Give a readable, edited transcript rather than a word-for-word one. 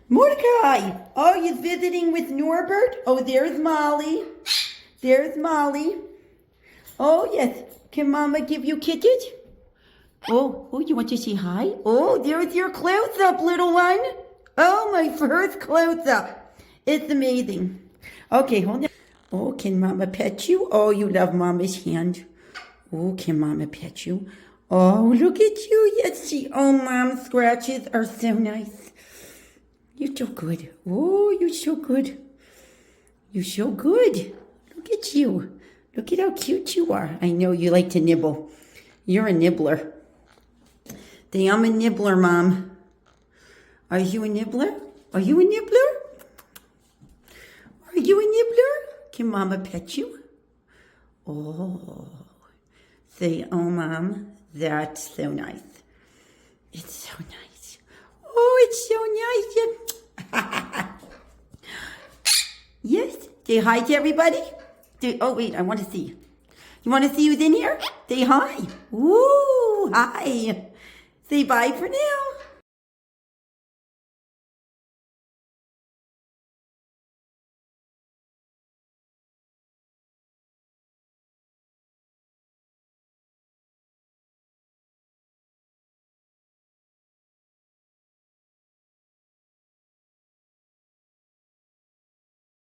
Mordechai! Oh, you're visiting with Norbert? Oh, there's Molly. There's Molly. Oh, yes. Can Mama give you kisses? Oh, you want to say hi? Oh, there's your close-up, little one. Oh, my first close-up. It's amazing. Okay, hold on. Oh, can Mama pet you? Oh, you love Mama's hand. Oh, can Mama pet you? Oh, look at you. Yes, oh, Mom's scratches are so nice. You're so good. Oh, you're so good. You're so good. Look at you. Look at how cute you are. I know you like to nibble. You're a nibbler. I'm a nibbler, Mom. Are you a nibbler? Are you a nibbler? Are you a nibbler? Can Mama pet you? Oh. Say, oh, Mom, that's so nice. It's so nice. Oh, it's so nice. Yes. Say hi to everybody. Oh, wait, I want to see. You want to see who's in here? Say hi. Ooh, hi. Say bye for now.